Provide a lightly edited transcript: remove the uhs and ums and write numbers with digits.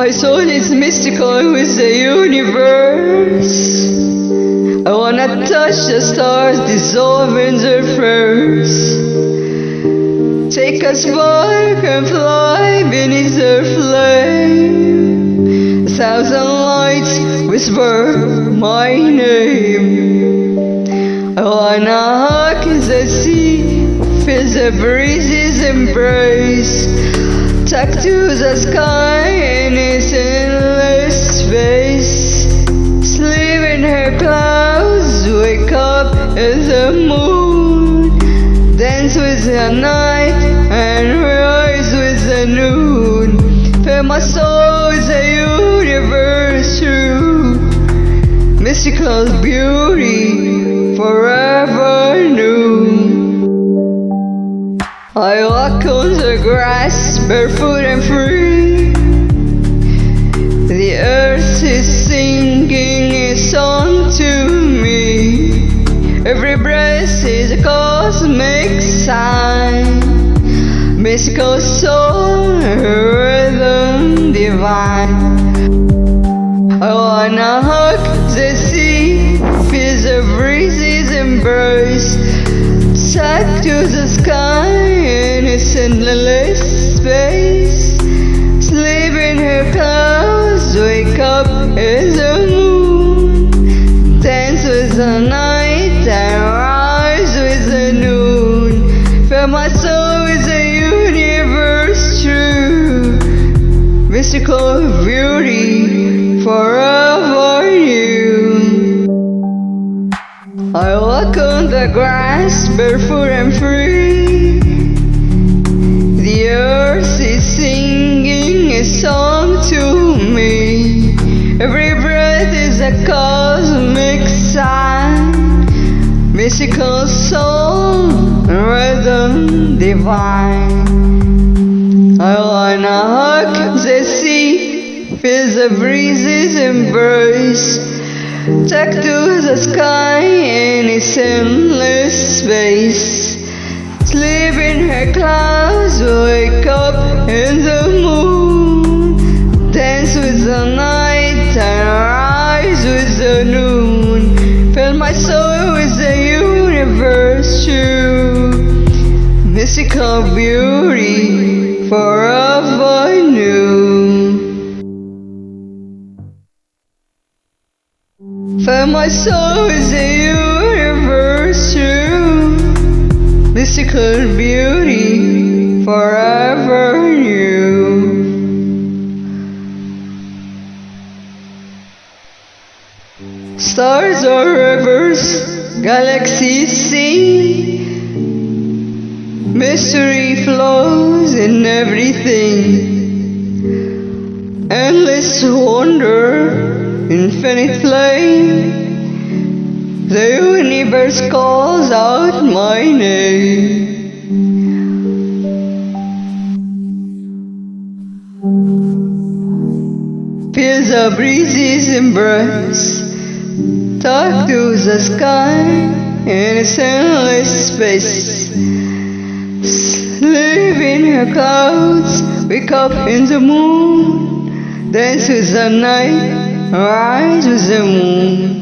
My soul is mystical with the universe. I wanna touch the stars, dissolve in their furs. Take a spark and fly beneath their flame. 1,000 lights whisper my name. I wanna hug the sea, feel the breezes embrace. Tuck to the sky in its endless space. Sleep in her clouds, wake up in the moon. Dance with the night and rise with the noon. Fill my soul with the universe true. Mystical beauty forever new. I walk on the grass, barefoot and free. The earth is singing a song to me. Every breath is a cosmic sign. Mystical soul, rhythm divine. I wanna hug the sea, feel the breezes embrace. Tuck to the sky in its endless space. Sleep in her clouds, wake up in the moon. Dance with the night and rise with the noon. Fill my soul with the universe true. Mystical beauty forever new. I walk on the grass, barefoot and free. The earth is singing a song to me. Every breath is a cosmic sign. Mystical soul, rhythm divine. I wanna hug the sea, feel the breezes embrace. Tuck to the sky in its endless space. Sleep in her clouds, wake up in the moon. Dance with the night and rise with the noon. Fill my soul with the universe true. Mystical beauty forever new. Fill my soul with the universe true. Mystical beauty forever new. Stars or rivers, galaxies sing. Mystery flows in everything. Endless wonder, infinite flame. The universe calls out my name. Feel the breezes embrace. Tuck to the sky in its endless space. Sleep in her clouds, wake up in the moon. Dance with the night, rise with the moon.